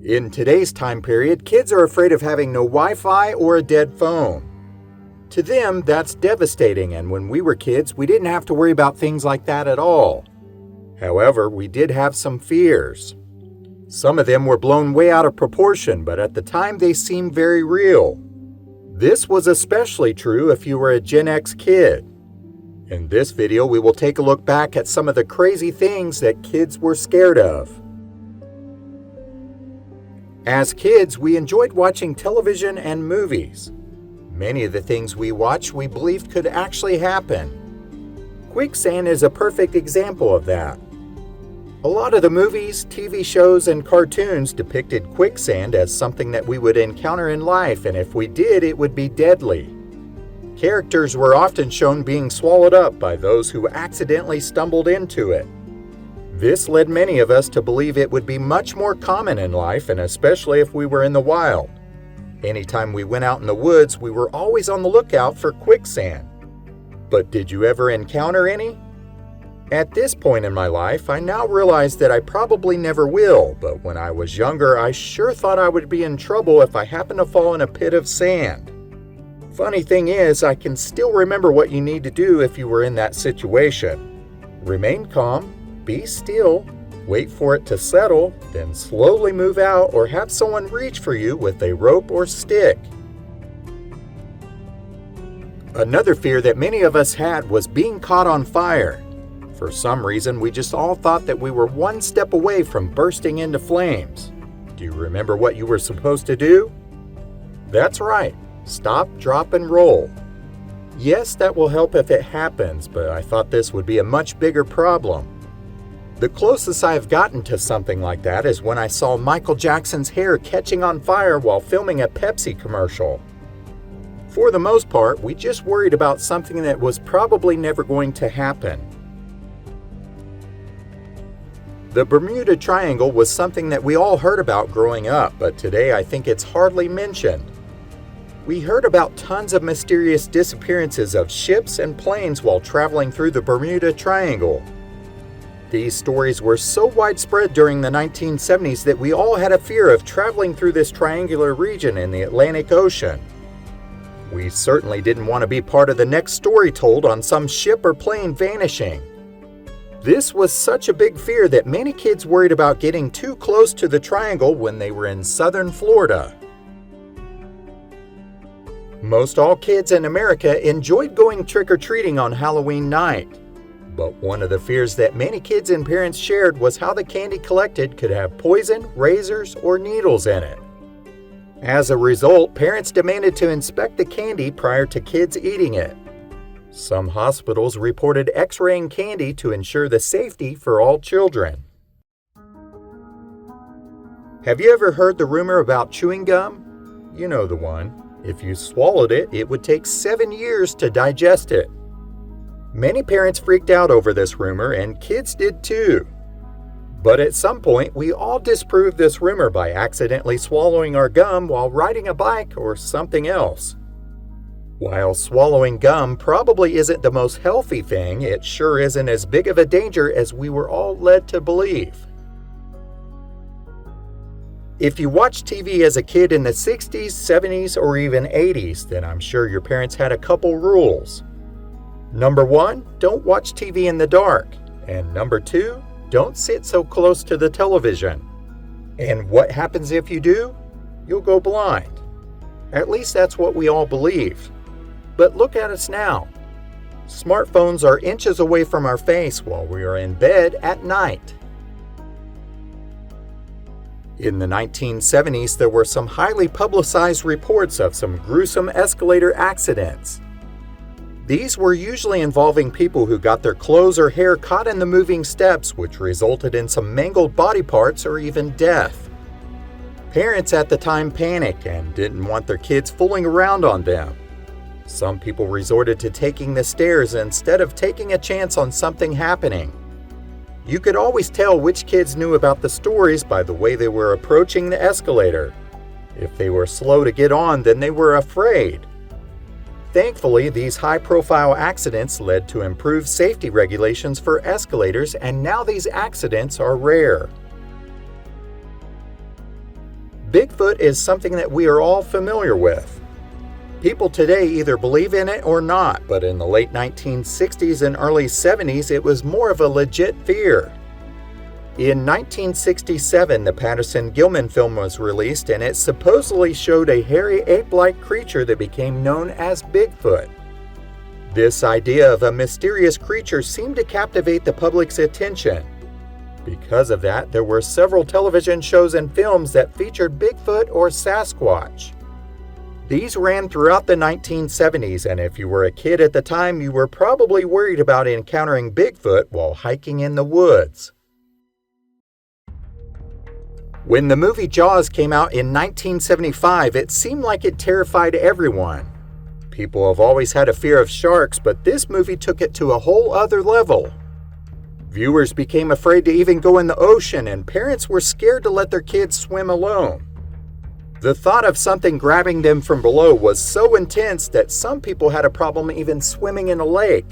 In today's time period, kids are afraid of having no Wi-Fi or a dead phone. To them, that's devastating, and when we were kids, we didn't have to worry about things like that at all. However, we did have some fears. Some of them were blown way out of proportion, but at the time they seemed very real. This was especially true if you were a Gen X kid. In this video, we will take a look back at some of the crazy things that kids were scared of. As kids, we enjoyed watching television and movies. Many of the things we watched we believed could actually happen. Quicksand is a perfect example of that. A lot of the movies, TV shows, and cartoons depicted quicksand as something that we would encounter in life, and if we did, it would be deadly. Characters were often shown being swallowed up by those who accidentally stumbled into it. This led many of us to believe it would be much more common in life, and especially if we were in the wild. Anytime we went out in the woods, we were always on the lookout for quicksand. But did you ever encounter any? At this point in my life, I now realize that I probably never will, but when I was younger, I sure thought I would be in trouble if I happened to fall in a pit of sand. Funny thing is, I can still remember what you need to do if you were in that situation. Remain calm. Be still, wait for it to settle, then slowly move out or have someone reach for you with a rope or stick. Another fear that many of us had was being caught on fire. For some reason, we just all thought that we were one step away from bursting into flames. Do you remember what you were supposed to do? That's right, stop, drop, and roll. Yes, that will help if it happens, but I thought this would be a much bigger problem. The closest I have gotten to something like that is when I saw Michael Jackson's hair catching on fire while filming a Pepsi commercial. For the most part, we just worried about something that was probably never going to happen. The Bermuda Triangle was something that we all heard about growing up, but today I think it's hardly mentioned. We heard about tons of mysterious disappearances of ships and planes while traveling through the Bermuda Triangle. These stories were so widespread during the 1970s that we all had a fear of traveling through this triangular region in the Atlantic Ocean. We certainly didn't want to be part of the next story told on some ship or plane vanishing. This was such a big fear that many kids worried about getting too close to the triangle when they were in southern Florida. Most all kids in America enjoyed going trick-or-treating on Halloween night. But one of the fears that many kids and parents shared was how the candy collected could have poison, razors, or needles in it. As a result, parents demanded to inspect the candy prior to kids eating it. Some hospitals reported X-raying candy to ensure the safety for all children. Have you ever heard the rumor about chewing gum? You know the one. If you swallowed it, it would take 7 years to digest it. Many parents freaked out over this rumor, and kids did too. But at some point, we all disproved this rumor by accidentally swallowing our gum while riding a bike or something else. While swallowing gum probably isn't the most healthy thing, it sure isn't as big of a danger as we were all led to believe. If you watched TV as a kid in the 60s, 70s, or even 80s, then I'm sure your parents had a couple rules. Number 1, don't watch TV in the dark. And number 2, don't sit so close to the television. And what happens if you do? You'll go blind. At least that's what we all believed. But look at us now. Smartphones are inches away from our face while we are in bed at night. In the 1970s, there were some highly publicized reports of some gruesome escalator accidents. These were usually involving people who got their clothes or hair caught in the moving steps, which resulted in some mangled body parts or even death. Parents at the time panicked and didn't want their kids fooling around on them. Some people resorted to taking the stairs instead of taking a chance on something happening. You could always tell which kids knew about the stories by the way they were approaching the escalator. If they were slow to get on, then they were afraid. Thankfully, these high-profile accidents led to improved safety regulations for escalators, and now these accidents are rare. Bigfoot is something that we are all familiar with. People today either believe in it or not, but in the late 1960s and early 70s, it was more of a legit fear. In 1967, the Patterson-Gilman film was released, and it supposedly showed a hairy ape-like creature that became known as Bigfoot. This idea of a mysterious creature seemed to captivate the public's attention. Because of that, there were several television shows and films that featured Bigfoot or Sasquatch. These ran throughout the 1970s, and if you were a kid at the time, you were probably worried about encountering Bigfoot while hiking in the woods. When the movie Jaws came out in 1975, it seemed like it terrified everyone. People have always had a fear of sharks, but this movie took it to a whole other level. Viewers became afraid to even go in the ocean, and parents were scared to let their kids swim alone. The thought of something grabbing them from below was so intense that some people had a problem even swimming in a lake.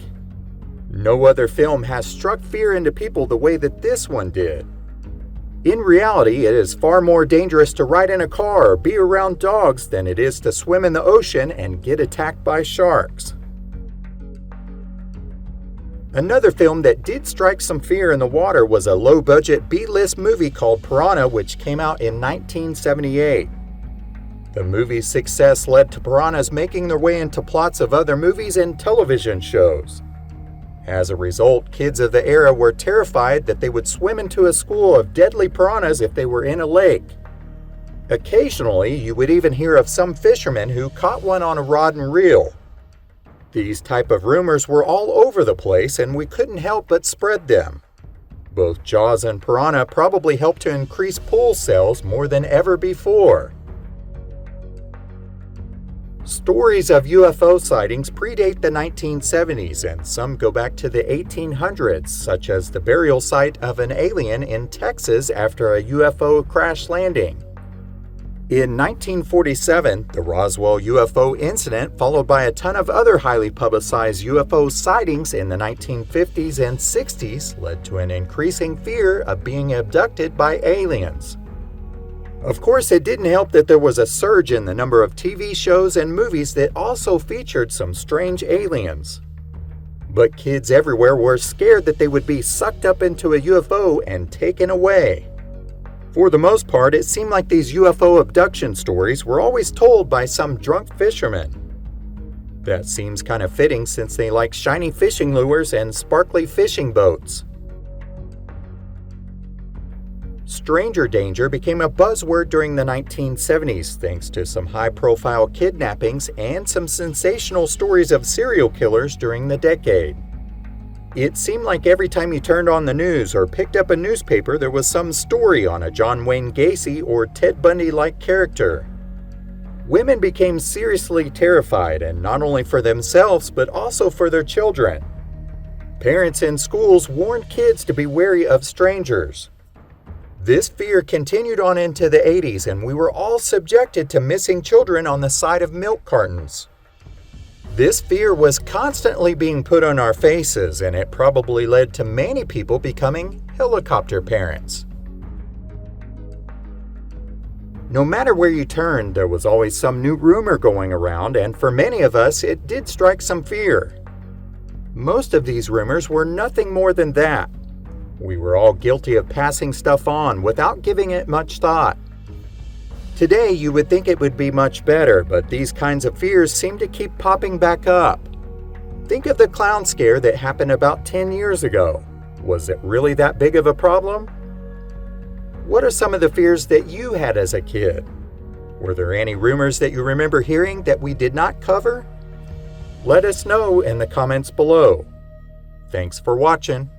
No other film has struck fear into people the way that this one did. In reality, it is far more dangerous to ride in a car or be around dogs than it is to swim in the ocean and get attacked by sharks. Another film that did strike some fear in the water was a low-budget B-list movie called Piranha, which came out in 1978. The movie's success led to piranhas making their way into plots of other movies and television shows. As a result, kids of the era were terrified that they would swim into a school of deadly piranhas if they were in a lake. Occasionally, you would even hear of some fishermen who caught one on a rod and reel. These type of rumors were all over the place, and we couldn't help but spread them. Both Jaws and Piranha probably helped to increase pool sales more than ever before. Stories of UFO sightings predate the 1970s, and some go back to the 1800s, such as the burial site of an alien in Texas after a UFO crash landing. In 1947, the Roswell UFO incident, followed by a ton of other highly publicized UFO sightings in the 1950s and 60s, led to an increasing fear of being abducted by aliens. Of course, it didn't help that there was a surge in the number of TV shows and movies that also featured some strange aliens. But kids everywhere were scared that they would be sucked up into a UFO and taken away. For the most part, it seemed like these UFO abduction stories were always told by some drunk fishermen. That seems kind of fitting since they like shiny fishing lures and sparkly fishing boats. Stranger danger became a buzzword during the 1970s thanks to some high-profile kidnappings and some sensational stories of serial killers during the decade. It seemed like every time you turned on the news or picked up a newspaper, there was some story on a John Wayne Gacy or Ted Bundy-like character. Women became seriously terrified, and not only for themselves, but also for their children. Parents in schools warned kids to be wary of strangers. This fear continued on into the 80s, and we were all subjected to missing children on the side of milk cartons. This fear was constantly being put on our faces, and it probably led to many people becoming helicopter parents. No matter where you turned, there was always some new rumor going around, and for many of us, it did strike some fear. Most of these rumors were nothing more than that. We were all guilty of passing stuff on without giving it much thought. Today, you would think it would be much better, but these kinds of fears seem to keep popping back up. Think of the clown scare that happened about 10 years ago. Was it really that big of a problem? What are some of the fears that you had as a kid? Were there any rumors that you remember hearing that we did not cover? Let us know in the comments below. Thanks for watching.